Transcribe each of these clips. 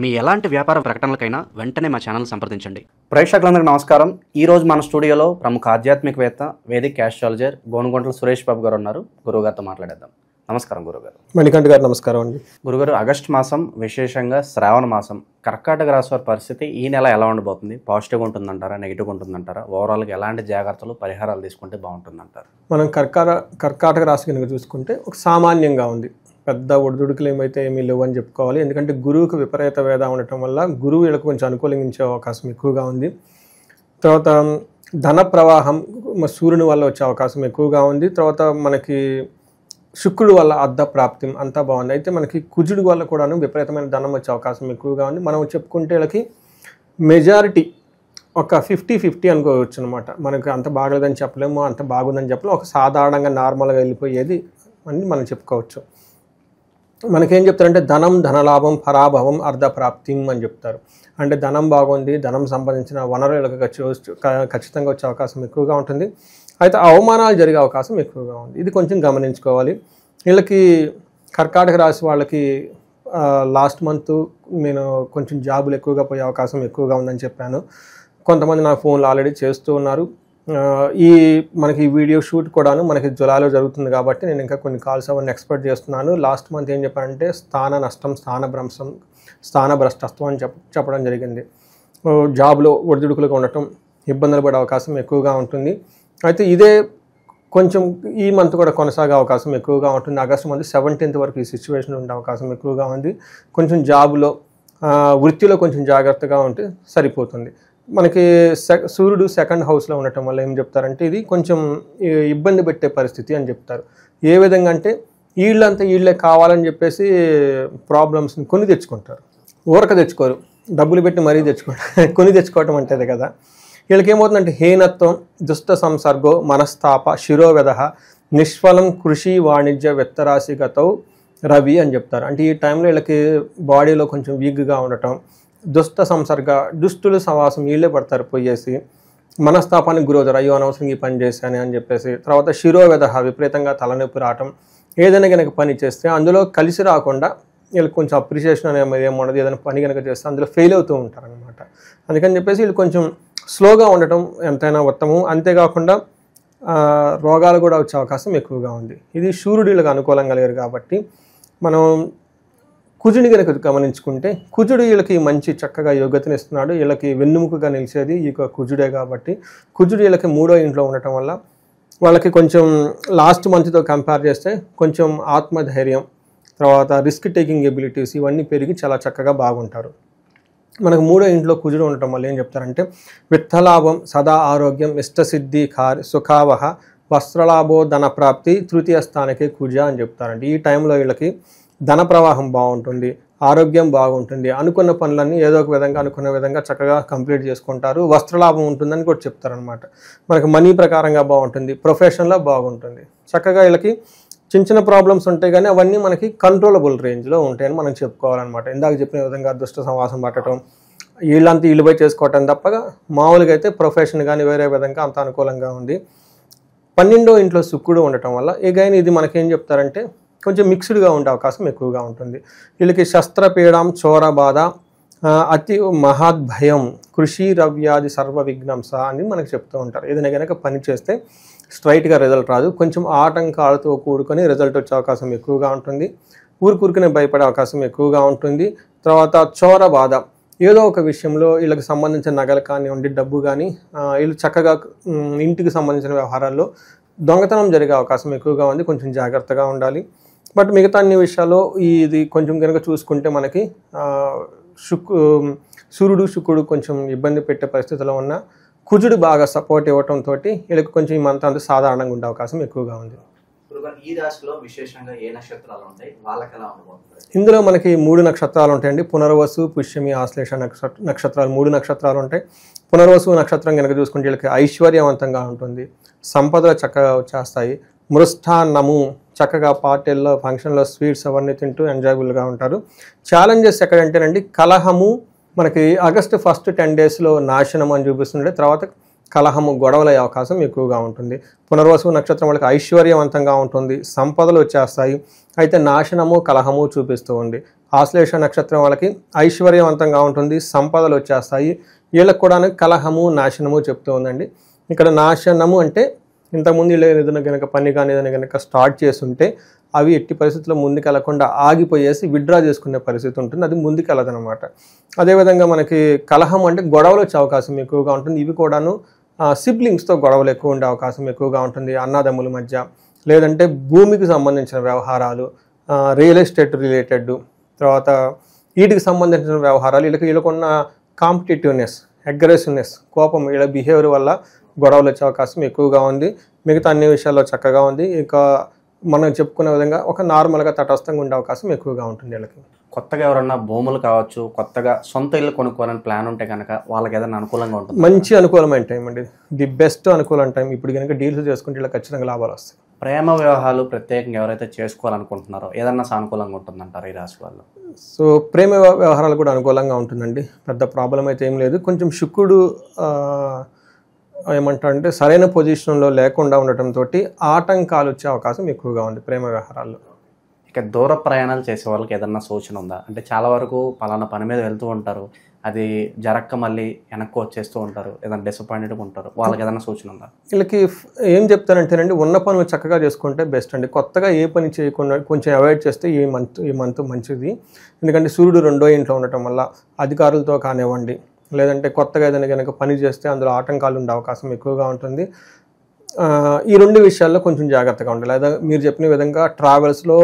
మీ ఎలాంటి వ్యాపార ప్రకటనలకైనా వెంటనే మా ఛానల్ సంప్రదించండి. ప్రేక్షకులందరికీ నమస్కారం. ఈరోజు మన స్టూడియోలో ప్రముఖ ఆధ్యాత్మికవేత్త వేదిక్ ఆస్ట్రాలజర్ గోనుగొంట్ల సురేష్ బాబు గారు ఉన్నారు. గురువుగారితో మాట్లాడేద్దాం. నమస్కారం గురుగారు. మణికంఠ గారు నమస్కారం అండి. గురుగారు, ఆగస్టు మాసం, విశేషంగా శ్రావణ మాసం, కర్కాటక రాశి వారి పరిస్థితి ఈ నెల ఎలా ఉండబోతుంది? పాజిటివ్గా ఉంటుందంటారా, నెగిటివ్గా ఉంటుందంటారా? ఓవరాల్గా ఎలాంటి జాగ్రత్తలు, పరిహారాలు తీసుకుంటే బాగుంటుందంటారు? మనం కర్కాటక రాశి కనుక చూసుకుంటే ఒక సామాన్యంగా ఉంది. పెద్ద ఒడిదుడుకులు ఏమీ లేవు అని చెప్పుకోవాలి. ఎందుకంటే గురువుకు విపరీత వేద ఉండటం వల్ల గురువు వీళ్ళకు కొంచెం అనుకూలించే అవకాశం ఎక్కువగా ఉంది. తర్వాత ధన ప్రవాహం సూర్యుని వల్ల వచ్చే అవకాశం ఎక్కువగా ఉంది. తర్వాత మనకి శుక్రుడు వల్ల అర్ధ ప్రాప్తి అంతా బాగుంది. అయితే మనకి కుజుడు వల్ల కూడాను విపరీతమైన ధనం వచ్చే అవకాశం ఎక్కువగా ఉంది. మనం చెప్పుకుంటే వీళ్ళకి మెజారిటీ ఒక 50-50 అనుకోవచ్చు అనమాట. మనకి అంత బాగలేదని చెప్పలేము, అంత బాగుందని చెప్పలేము. ఒక సాధారణంగా నార్మల్గా వెళ్ళిపోయేది అని మనం చెప్పుకోవచ్చు. మనకేం చెప్తారంటే ధనం, ధనలాభం, పరాభవం, అర్ధ ప్రాప్తి అని చెప్తారు. అంటే ధనం బాగుంది, ధనం సంబంధించిన వనరులకు ఖచ్చితంగా వచ్చే అవకాశం ఎక్కువగా ఉంటుంది. అయితే అవమానాలు జరిగే అవకాశం ఎక్కువగా ఉంది. ఇది కొంచెం గమనించుకోవాలి. వీళ్ళకి కర్కాటక రాశి వాళ్ళకి లాస్ట్ మంత్ నేను కొంచెం జాబులు ఎక్కువగా పోయే అవకాశం ఎక్కువగా ఉందని చెప్పాను. కొంతమంది నాకు ఫోన్లు ఆల్రెడీ చేస్తూ ఉన్నారు. మనకి ఈ వీడియో షూట్ కూడాను మనకి జులైలో జరుగుతుంది కాబట్టి నేను ఇంకా కొన్ని కాల్స్ అవన్నీ ఎక్స్పెక్ట్ చేస్తున్నాను. లాస్ట్ మంత్ ఏం చెప్పానంటే స్థాన నష్టం, స్థానభ్రష్టత్వం అని చెప్పడం జరిగింది. జాబ్లో ఒడిదుడుకులుగా ఉండటం, ఇబ్బందులు పడే అవకాశం ఎక్కువగా ఉంటుంది. అయితే ఇదే కొంచెం ఈ మంత్ కూడా కొనసాగే అవకాశం ఎక్కువగా ఉంటుంది. ఆగస్టు మంత్ 17th వరకు ఈ సిచ్యువేషన్ ఉండే అవకాశం ఎక్కువగా ఉంది. కొంచెం జాబ్లో, వృత్తిలో కొంచెం జాగ్రత్తగా ఉంటే సరిపోతుంది. మనకి సూర్యుడు 2nd హౌస్లో ఉండటం వల్ల ఏం చెప్తారంటే ఇది కొంచెం ఇబ్బంది పెట్టే పరిస్థితి అని చెప్తారు. ఏ విధంగా అంటే వీళ్ళే కావాలని చెప్పేసి ప్రాబ్లమ్స్ని కొని తెచ్చుకుంటారు. ఊరక తెచ్చుకోరు, డబ్బులు పెట్టి మరీ కొని తెచ్చుకోవటం అంటేది కదా. వీళ్ళకి ఏమవుతుందంటే హీనత్వం, దుష్ట సంసర్గో, మనస్తాప, శిరోవ్యధ, నిష్ఫలం కృషి వాణిజ్య విత్తరాశిగతౌ రవి అని చెప్తారు. అంటే ఈ టైంలో వీళ్ళకి బాడీలో కొంచెం వీక్గా ఉండటం, దుష్ట సంసర్గ, దుష్టుల సవాసం వీళ్ళే పడతారు పోయేసి, మనస్తాపానికి గురవుతారు, అయ్యో అనవసరంగా ఈ పని చేశాను అని చెప్పేసి. తర్వాత శిరోవ్యధ, విపరీతంగా తలనొప్పి రావటం, ఏదైనా కనుక పని చేస్తే అందులో కలిసి రాకుండా వీళ్ళకి కొంచెం అప్రిషియేషన్ అనేది ఏముండదు. ఏదైనా పని కనుక చేస్తే అందులో ఫెయిల్ అవుతూ ఉంటారు అనమాట. అందుకని చెప్పేసి వీళ్ళు కొంచెం స్లోగా ఉండటం ఎంతైనా ఉత్తమం. అంతేకాకుండా రోగాలు కూడా వచ్చే అవకాశం ఎక్కువగా ఉంది. ఇది సూర్యుడు వీళ్ళకి అనుకూలంగా లేరు కాబట్టి మనం కుజుని కనుక గమనించుకుంటే కుజుడు వీళ్ళకి మంచి చక్కగా యోగ్యతను ఇస్తున్నాడు. వీళ్ళకి వెన్నుముకగా నిలిచేది ఈ కుజుడే కాబట్టి కుజుడు వీళ్ళకి 3వ ఇంట్లో ఉండటం వల్ల వాళ్ళకి కొంచెం లాస్ట్ మంత్తో కంపేర్ చేస్తే కొంచెం ఆత్మధైర్యం, తర్వాత రిస్క్ టేకింగ్ ఎబిలిటీస్ ఇవన్నీ పెరిగి చాలా చక్కగా బాగుంటారు. మనకు 3వ ఇంట్లో కుజుడు ఉండటం వల్ల ఏం చెప్తారంటే విత్తలాభం, సదా ఆరోగ్యం, ఇష్టసిద్ధి, సుఖావహ, వస్త్రలాభో, ధన ప్రాప్తి, తృతీయ స్థానకే కుజ అని చెప్తారంటే ఈ టైంలో వీళ్ళకి ధన ప్రవాహం బాగుంటుంది, ఆరోగ్యం బాగుంటుంది, అనుకున్న పనులన్నీ ఏదో ఒక విధంగా అనుకున్న విధంగా చక్కగా కంప్లీట్ చేసుకుంటారు, వస్త్రలాభం ఉంటుందని కూడా చెప్తారనమాట. మనకి మనీ ప్రకారంగా బాగుంటుంది, ప్రొఫెషన్లో బాగుంటుంది. చక్కగా వీళ్ళకి చిన్న ప్రాబ్లమ్స్ ఉంటాయి కానీ అవన్నీ మనకి కంట్రోలబుల్ రేంజ్లో ఉంటాయని మనం చెప్పుకోవాలన్నమాట. ఇందాక చెప్పిన విధంగా దుష్ట సమాసం పట్టడం, వీళ్ళంతా ఇల్లుపై చేసుకోవటం తప్పగా మామూలుగా అయితే ప్రొఫెషన్ కానీ వేరే విధంగా అంత అనుకూలంగా ఉంది. 12వ ఇంట్లో శుక్రుడు ఉండటం వల్ల ఎగైన్ ఇది మనకేం చెప్తారంటే కొంచెం మిక్స్డ్గా ఉండే అవకాశం ఎక్కువగా ఉంటుంది. వీళ్ళకి శస్త్రపీడం, చోర బాధ, అతి మహాద్భయం, కృషి రవ్యాది సర్వ విఘ్నంస అని మనకు చెప్తూ ఉంటారు. ఏదైనా కనుక పని చేస్తే స్ట్రైట్గా రిజల్ట్ రాదు, కొంచెం ఆటంకాలతో కూడుకొని రిజల్ట్ వచ్చే అవకాశం ఎక్కువగా ఉంటుంది. ఊరుకునే భయపడే అవకాశం ఎక్కువగా ఉంటుంది. తర్వాత చోర బాధ, ఏదో ఒక విషయంలో వీళ్ళకి సంబంధించిన నగలు కానివ్వండి, డబ్బు కానీ వీళ్ళు చక్కగా ఇంటికి సంబంధించిన వ్యవహారాల్లో దొంగతనం జరిగే అవకాశం ఎక్కువగా ఉంది. కొంచెం జాగ్రత్తగా ఉండాలి. బట్ మిగతా అన్ని విషయాల్లో ఇది కొంచెం కనుక చూసుకుంటే మనకి సూర్యుడు శుక్రుడు కొంచెం ఇబ్బంది పెట్టే పరిస్థితిలో ఉన్న కుజుడు బాగా సపోర్ట్ ఇవ్వడంతో వీళ్ళకి కొంచెం ఈ మంత్ అంతా సాధారణంగా ఉండే అవకాశం ఎక్కువగా ఉంది. ఈ రాశిలో విశేషంగా ఏ నక్షత్రాలు ఉంటాయి, వాళ్ళకి ఎలా ఉండబోతుంది? ఇందులో మనకి 3 నక్షత్రాలు ఉంటాయండి. పునర్వసు, పుష్యమి, ఆశ్లేష నక్షత్రాలు 3 నక్షత్రాలు ఉంటాయి. పునర్వసు నక్షత్రం కనుక చూసుకుంటే వీళ్ళకి ఐశ్వర్యవంతంగా ఉంటుంది, సంపదలు చక్కగా వచ్చేస్తాయి, మృష్టాన్నము చక్కగా పార్టీల్లో, ఫంక్షన్లో స్వీట్స్ అవన్నీ తింటూ ఎంజాయబుల్గా ఉంటారు. ఛాలెంజెస్ ఎక్కడంటేనండి కలహము, మనకి ఆగస్టు 1st 10 daysలో నాశనం అని చూపిస్తుంటే తర్వాత కలహము, గొడవల అవకాశం ఎక్కువగా ఉంటుంది. పునర్వసు నక్షత్రం వాళ్ళకి ఐశ్వర్యవంతంగా ఉంటుంది, సంపదలు వచ్చేస్తాయి. అయితే నాశనము, కలహము చూపిస్తూ ఉంది. ఆశ్లేష నక్షత్రం వాళ్ళకి ఐశ్వర్యవంతంగా ఉంటుంది, సంపదలు వచ్చేస్తాయి. వీళ్ళకి కూడా కలహము నాశనము చెప్తూ ఉందండి. ఇక్కడ నాశనము అంటే ఇంతకుముందు వీళ్ళు ఏదైనా కనుక పని కానీ ఏదైనా కనుక స్టార్ట్ చేస్తుంటే అవి ఎట్టి పరిస్థితుల్లో ముందుకెళ్లకుండా ఆగిపోయేసి విత్డ్రా చేసుకునే పరిస్థితి ఉంటుంది, అది ముందుకెళ్ళదనమాట. అదేవిధంగా మనకి కలహం అంటే గొడవలు వచ్చే అవకాశం ఎక్కువగా ఉంటుంది. ఇవి కూడాను సిబ్లింగ్స్తో గొడవలు ఎక్కువ ఉండే అవకాశం ఎక్కువగా ఉంటుంది, అన్నదమ్ముల మధ్య, లేదంటే భూమికి సంబంధించిన వ్యవహారాలు, రియల్ ఎస్టేట్ రిలేటెడ్, తర్వాత వీటికి సంబంధించిన వ్యవహారాలు, వీళ్ళకున్న కాంపిటేటివ్నెస్, అగ్రెసివ్నెస్, కోపం, వీళ్ళ బిహేవియర్ వల్ల గొడవలు వచ్చే అవకాశం ఎక్కువగా ఉంది. మిగతా అన్ని విషయాల్లో చక్కగా ఉంది. ఇక మనం చెప్పుకునే విధంగా ఒక నార్మల్గా తటస్థంగా ఉండే అవకాశం ఎక్కువగా ఉంటుంది వీళ్ళకి. కొత్తగా ఎవరన్నా భూములు కావచ్చు, కొత్తగా సొంత ఇల్లు కొనుక్కోవాలని ప్లాన్ ఉంటే కనుక వాళ్ళకి ఏదైనా అనుకూలంగా ఉంటుంది? మంచి అనుకూలమైన టైం అండి, ది బెస్ట్ అనుకూలమైన టైం. ఇప్పుడు కనుక డీల్స్ చేసుకుంటే ఇలా ఖచ్చితంగా లాభాలు వస్తాయి. ప్రేమ వివాహాలు ప్రత్యేకంగా ఎవరైతే చేసుకోవాలనుకుంటున్నారో ఏదన్నా సానుకూలంగా ఉంటుందంటారు ఈ రాశి వాళ్ళు? సో ప్రేమ వ్యవహారాలు కూడా అనుకూలంగా ఉంటుందండి, పెద్ద ప్రాబ్లం అయితే ఏం లేదు. కొంచెం శుక్రుడు ఏమంటారంటే సరైన పొజిషన్లో లేకుండా ఉండటంతో ఆటంకాలు వచ్చే అవకాశం ఎక్కువగా ఉంది ప్రేమ వ్యవహారాల్లో. ఇక దూర ప్రయాణాలు చేసే వాళ్ళకి ఏదన్నా సూచన ఉందా? అంటే చాలా వరకు పలానా పని మీద వెళ్తూ ఉంటారు, అది జరక్క మళ్ళీ వెనక్కి వచ్చేస్తూ ఉంటారు, ఏదైనా డిసప్పాయింటెడ్గా ఉంటారు, వాళ్ళకి ఏదైనా సూచన ఉందా? వీళ్ళకి ఏం చెప్తానంటేనండి, ఉన్న పనులు చక్కగా చేసుకుంటే బెస్ట్ అండి. కొత్తగా ఏ పని చేయకుండా కొంచెం అవాయిడ్ చేస్తే ఈ మంత్ మంచిది. ఎందుకంటే సూర్యుడు 2వ ఇంట్లో ఉండటం వల్ల అధికారులతో కానివ్వండి, లేదంటే కొత్తగా ఏదైనా కనుక పని చేస్తే అందులో ఆటంకాలు ఉండే అవకాశం ఎక్కువగా ఉంటుంది. ఈ 2 విషయాల్లో కొంచెం జాగ్రత్తగా ఉండాలి. లేదా మీరు చెప్పిన విధంగా ట్రావెల్స్లో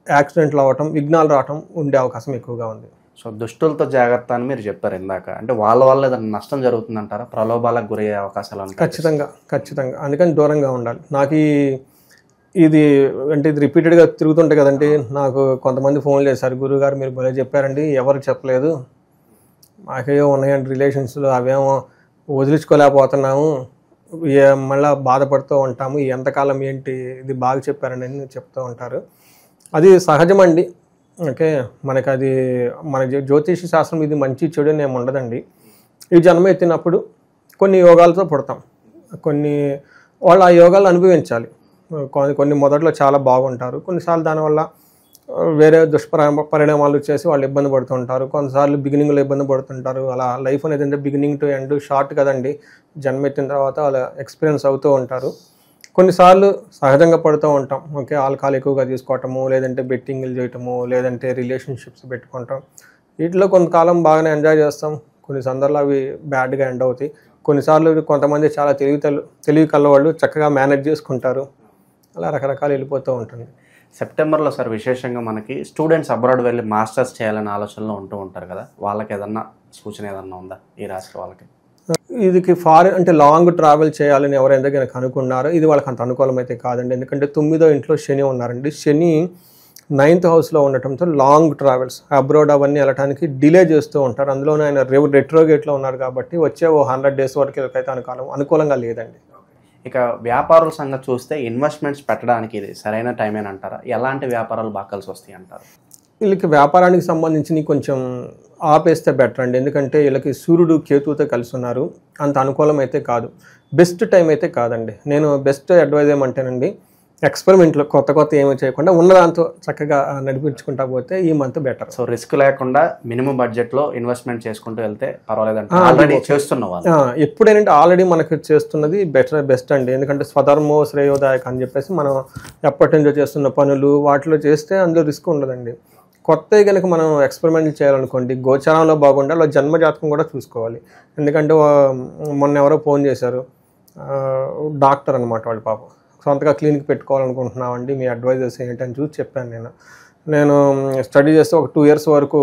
యాక్సిడెంట్లు అవ్వటం, విఘ్నాలు రావటం ఉండే అవకాశం ఎక్కువగా ఉంది. సో దుష్టులతో జాగ్రత్త అని మీరు చెప్పారు ఇందాక, అంటే వాళ్ళ వల్ల ఏదైనా నష్టం జరుగుతుందంటారా? ప్రలోభాలకు గురయ్యే అవకాశాలు ఉంటాయి? ఖచ్చితంగా అందుకని దూరంగా ఉండాలి. నాకు ఇది అంటే ఇది రిపీటెడ్గా తిరుగుతుంటాయి కదండి. నాకు కొంతమంది ఫోన్ చేశారు, గురుగారు మీరు భలే చెప్పారండి, ఎవరు చెప్పలేదు, మాకేమో ఉన్నాయండి రిలేషన్స్లో, అవేమో వదిలించుకోలేకపోతున్నాము, మళ్ళీ బాధపడుతూ ఉంటాము, ఎంతకాలం ఏంటి, ఇది బాగా చెప్పారండి అని చెప్తూ ఉంటారు. అది సహజమండి. ఓకే, మనకు అది మన జ్యోతిష శాస్త్రం ఇది మంచి చెడు అని ఏమి ఉండదండి. ఈ జన్మ ఎత్తినప్పుడు కొన్ని యోగాలతో పుడతాం, వాళ్ళు ఆ యోగాలు అనుభవించాలి. కొన్ని మొదట్లో చాలా బాగుంటారు, కొన్నిసార్లు దానివల్ల వేరే పరిణామాలు చేసి వాళ్ళు ఇబ్బంది పడుతుంటారు, కొన్నిసార్లు బిగినింగ్లో ఇబ్బంది పడుతుంటారు. అలా లైఫ్ అనేది అంటే బిగినింగ్ టు ఎండ్ షార్ట్ కదండి, జన్మ ఎత్తిన తర్వాత అలా ఎక్స్పీరియన్స్ అవుతూ ఉంటారు. కొన్నిసార్లు సహజంగా పడుతూ ఉంటాం. ఓకే, ఆల్కహాల్ ఎక్కువగా తీసుకోవటము, లేదంటే బెట్టింగ్లు చేయటము, లేదంటే రిలేషన్షిప్స్ పెట్టుకుంటాం. వీటిలో కొంతకాలం బాగానే ఎంజాయ్ చేస్తాం, కొన్ని సందర్భాలు అవి బ్యాడ్గా ఎండ్ అవుతాయి. కొన్నిసార్లు కొంతమంది చాలా తెలివి కలవాళ్ళు చక్కగా మేనేజ్ చేసుకుంటారు, అలా రకరకాలు వెళ్ళిపోతూ ఉంటుంది. సెప్టెంబర్లో సార్ విశేషంగా మనకి స్టూడెంట్స్ అబ్రాడ్ వెళ్ళి మాస్టర్స్ చేయాలనే ఆలోచనలో ఉంటూ ఉంటారు కదా, వాళ్ళకి ఏదన్నా సూచన ఏదన్నా ఉందా ఈ రాశి వాళ్ళకి? ఇదికి ఫారెన్ అంటే లాంగ్ ట్రావెల్ చేయాలని ఎవరైనా కనుక అనుకున్నారో ఇది వాళ్ళకి అంత అనుకూలం అయితే కాదండి. ఎందుకంటే 9వ ఇంట్లో శని ఉన్నారండి. శని 9th హౌస్లో ఉండటంతో లాంగ్ ట్రావెల్స్ అబ్రాడ్ అవన్నీ వెళ్ళడానికి డిలే చేస్తూ ఉంటారు. అందులోనే ఆయన రెట్రోగేట్లో ఉన్నారు కాబట్టి వచ్చే 100 days వరకు అయితే అనుకూలంగా లేదండి. ఇక వ్యాపారుల సంగతి చూస్తే ఇన్వెస్ట్మెంట్స్ పెట్టడానికి ఇది సరైన టైమేనంటారా? ఎలాంటి వ్యాపారాలు బాగా కలిసి వస్తాయి అంటారు? వీళ్ళకి వ్యాపారానికి సంబంధించి కొంచెం ఆపేస్తే బెటర్ అండి. ఎందుకంటే వీళ్ళకి సూర్యుడు కేతువుతో కలిసి ఉన్నారు, అంత అనుకూలం అయితే కాదు, బెస్ట్ టైం అయితే కాదండి. నేను బెస్ట్ అడ్వైజ్ ఏమంటేనండి, ఎక్స్పెరిమెంట్లో కొత్త ఏమీ చేయకుండా ఉన్నదాంతో చక్కగా నడిపించుకుంటా పోతే ఈ మంత్ బెటర్. సో రిస్క్ లేకుండా మినిమం బడ్జెట్లో ఇన్వెస్ట్మెంట్ చేసుకుంటూ వెళ్తే పర్వాలేదంటే ఆల్రెడీ చేస్తున్న వాళ్ళు ఎప్పుడేనంటే ఆల్రెడీ మనకు చేస్తున్నది బెస్ట్ అండి. ఎందుకంటే స్వధర్మో శ్రేయోదాయక అని చెప్పేసి మనం ఎప్పటి నుంచో చేస్తున్న పనులు వాటిలో చేస్తే అందులో రిస్క్ ఉండదండి. కొత్తవి కనుక మనం ఎక్స్పెరిమెంట్ చేయాలనుకోండి, గోచారంలో బాగుండాలి, వాళ్ళ జన్మజాతకం కూడా చూసుకోవాలి. ఎందుకంటే మొన్న ఎవరో ఫోన్ చేశారు, డాక్టర్ అనమాట వాళ్ళు, పాపం సొంతగా క్లినిక్ పెట్టుకోవాలనుకుంటున్నామండి, మీ అడ్వైజర్స్ ఏంటని చూసి చెప్పాను. నేను స్టడీ చేస్తే ఒక 2 years వరకు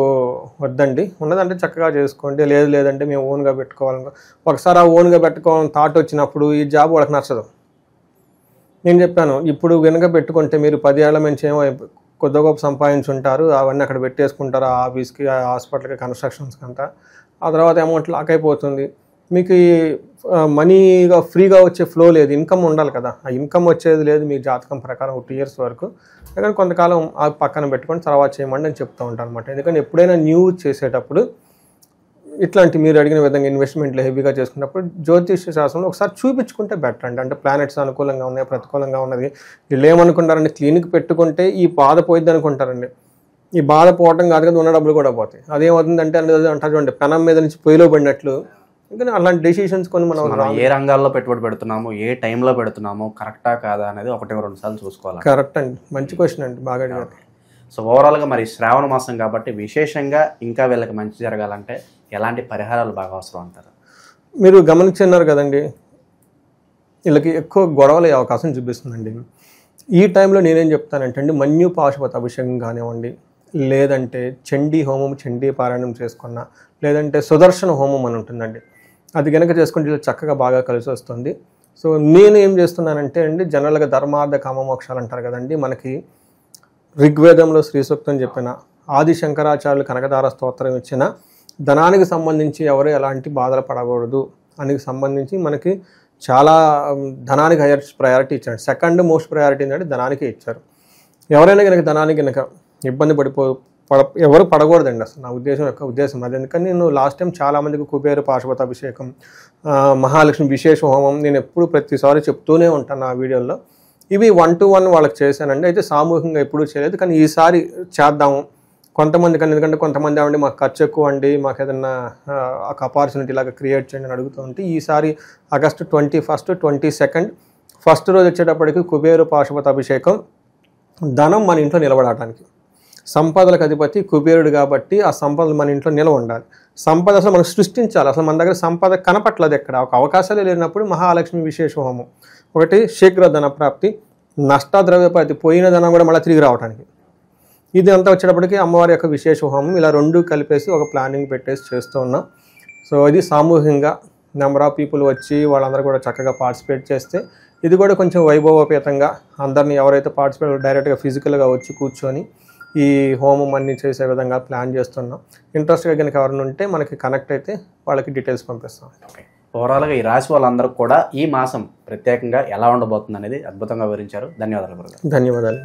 వద్దండి, ఉన్నదంటే చక్కగా చేసుకోండి, లేదంటే మేము ఓన్గా పెట్టుకోవాలను. ఒకసారి ఆ ఓన్గా పెట్టుకోవాలని థాట్ వచ్చినప్పుడు ఈ జాబ్ వాళ్ళకి నచ్చదు. నేను చెప్పాను, ఇప్పుడు కనుక పెట్టుకుంటే మీరు 10 ఏళ్ల నుంచి ఏమో కొద్ది గొప్ప సంపాదించుంటారు, అవన్నీ అక్కడ పెట్టేసుకుంటారు, ఆ ఆఫీస్కి, ఆ హాస్పిటల్కి, కన్స్ట్రక్షన్స్కి అంతా. ఆ తర్వాత అమౌంట్ లాక్ అయిపోతుంది. మీకు ఈ మనీగా ఫ్రీగా వచ్చే ఫ్లో లేదు, ఇన్కమ్ ఉండాలి కదా, ఆ ఇన్కమ్ వచ్చేది లేదు మీ జాతకం ప్రకారం 2 years వరకు. ఎందుకంటే కొంతకాలం ఆ పక్కన పెట్టుకొని తర్వాత చేయమండి అని చెప్తూ ఉంటాను అనమాట. ఎందుకంటే ఎప్పుడైనా న్యూ చేసేటప్పుడు ఇట్లాంటి మీరు అడిగిన విధంగా ఇన్వెస్ట్మెంట్లు హెవీగా చేసుకున్నప్పుడు జ్యోతిష శాస్త్రంలో ఒకసారి చూపించుకుంటే బెటర్ అండి. అంటే ప్లానెట్స్ అనుకూలంగా ఉన్నాయి, ప్రతికూలంగా ఉన్నది. వీళ్ళు ఏమనుకుంటారండి, క్లినిక్ పెట్టుకుంటే ఈ బాధ పోయిద్ది అనుకుంటారండి. ఈ బాధ పోవటం కాదు కదా, ఉన్న డబ్బులు కూడా పోతాయి. అదేమవుతుందంటే అంటారు చూడండి, పెనం మీద నుంచి పొయ్యిలో పడినట్లు. ఇంకా అలాంటి డెసిషన్స్ కొన్ని మనం ఏ రంగాల్లో పెట్టుబడి పెడుతున్నాము, ఏ టైంలో పెడుతున్నాము, కరెక్టా కాదా అనేది 1-2 సార్లు చూసుకోవాలి. కరెక్ట్ అండి, మంచి క్వశ్చన్ అండి, బాగా అడిగారు. సో ఓవరాల్గా మరి శ్రావణ మాసం కాబట్టి విశేషంగా ఇంకా వీళ్ళకి మంచి జరగాలంటే ఎలాంటి పరిహారాలు బాగా అవసరం అంటారు? మీరు గమనించున్నారు కదండి, వీళ్ళకి ఎక్కువ గొడవలు అయ్యే అవకాశం చూపిస్తుందండి. ఈ టైంలో నేనేం చెప్తానంటే అండి, మన్యు పాశుపత అభిషేకం కానివ్వండి, లేదంటే చండీ హోమం, చండీ పారాయణం చేసుకున్న, లేదంటే సుదర్శన హోమం అని ఉంటుందండి, అది కనుక చేసుకుంటే ఇలా చక్కగా బాగా కలిసి వస్తుంది. సో నేను ఏం చేస్తున్నానంటే అండి, జనరల్గా ధర్మార్థ కామ మోక్షాలు అంటారు కదండి, మనకి ఋగ్వేదంలో శ్రీ సూక్తం చెప్పిన, ఆది శంకరాచార్యులు కనకదార స్తోత్రం ఇచ్చిన, ధనానికి సంబంధించి ఎవరు ఎలాంటి బాధలు పడకూడదు అని సంబంధించి మనకి చాలా ధనానికి హైయర్ ప్రయారిటీ ఇచ్చాడు. సెకండ్ మోస్ట్ ప్రయారిటీ ఏంటంటే ధనానికి ఇచ్చారు. ఎవరైనా కనుక ధనానికి కనుక ఇబ్బంది ఎవరు పడకూడదండి అసలు, నా ఉద్దేశం అది. ఎందుకని నేను లాస్ట్ టైం చాలామందికి కుబేర పాశుపత అభిషేకం, మహాలక్ష్మి విశేష హోమం నేను ఎప్పుడు ప్రతిసారి చెప్తూనే ఉంటాను ఆ వీడియోలో. ఇవి 1-to-1 వాళ్ళకి చేశానండి. అయితే సామూహికంగా ఎప్పుడూ చేయలేదు, కానీ ఈసారి చేద్దాము కొంతమంది. కానీ ఎందుకంటే కొంతమంది ఏమండి మాకు ఖర్చు ఎక్కువ అండి, మాకు ఏదన్నా ఒక ఆపర్చునిటీ లాగా క్రియేట్ చేయండి అని అడుగుతూ ఉంటే, ఈసారి ఆగస్టు 21, 22 ఫస్ట్ రోజు వచ్చేటప్పటికి కుబేర పాశుపత అభిషేకం. ధనం మన ఇంట్లో నిలబడటానికి, సంపదలకు అధిపతి కుబేరుడు కాబట్టి ఆ సంపదలు మన ఇంట్లో నిలవ ఉండాలి. సంపద అసలు మనం సృష్టించాలి. అసలు మన దగ్గర సంపద కనపట్లేదు, ఎక్కడ ఒక అవకాశాలే లేనప్పుడు మహాలక్ష్మి విశేష హోమం ఒకటి, శీఘ్ర ధన ప్రాప్తి, నష్టద్రవ్యపతి, పోయిన ధనం కూడా మళ్ళీ తిరిగి రావడానికి. ఇది అంతా వచ్చేటప్పటికి అమ్మవారి యొక్క విశేష హోమం. ఇలా 2 కలిపేసి ఒక ప్లానింగ్ పెట్టేసి చేస్తూ ఉన్నాం. సో ఇది సామూహికంగా నెంబర్ ఆఫ్ పీపుల్ వచ్చి వాళ్ళందరూ కూడా చక్కగా పార్టిసిపేట్ చేస్తే, ఇది కూడా కొంచెం వైభవోపేతంగా అందరినీ ఎవరైతే పార్టిసిపేట్ డైరెక్ట్గా ఫిజికల్గా వచ్చి కూర్చొని ఈ హోమం అన్నీ చేసే విధంగా ప్లాన్ చేస్తున్నాం. ఇంట్రెస్ట్గా కనుక ఎవరైనా ఉంటే మనకి కనెక్ట్ అయితే వాళ్ళకి డీటెయిల్స్ పంపిస్తాం. ఓవరాల్గా ఈ రాశి వాళ్ళందరూ కూడా ఈ మాసం ప్రత్యేకంగా ఎలా ఉండబోతుంది అనేది అద్భుతంగా వివరించారు. ధన్యవాదాలు. ధన్యవాదాలు.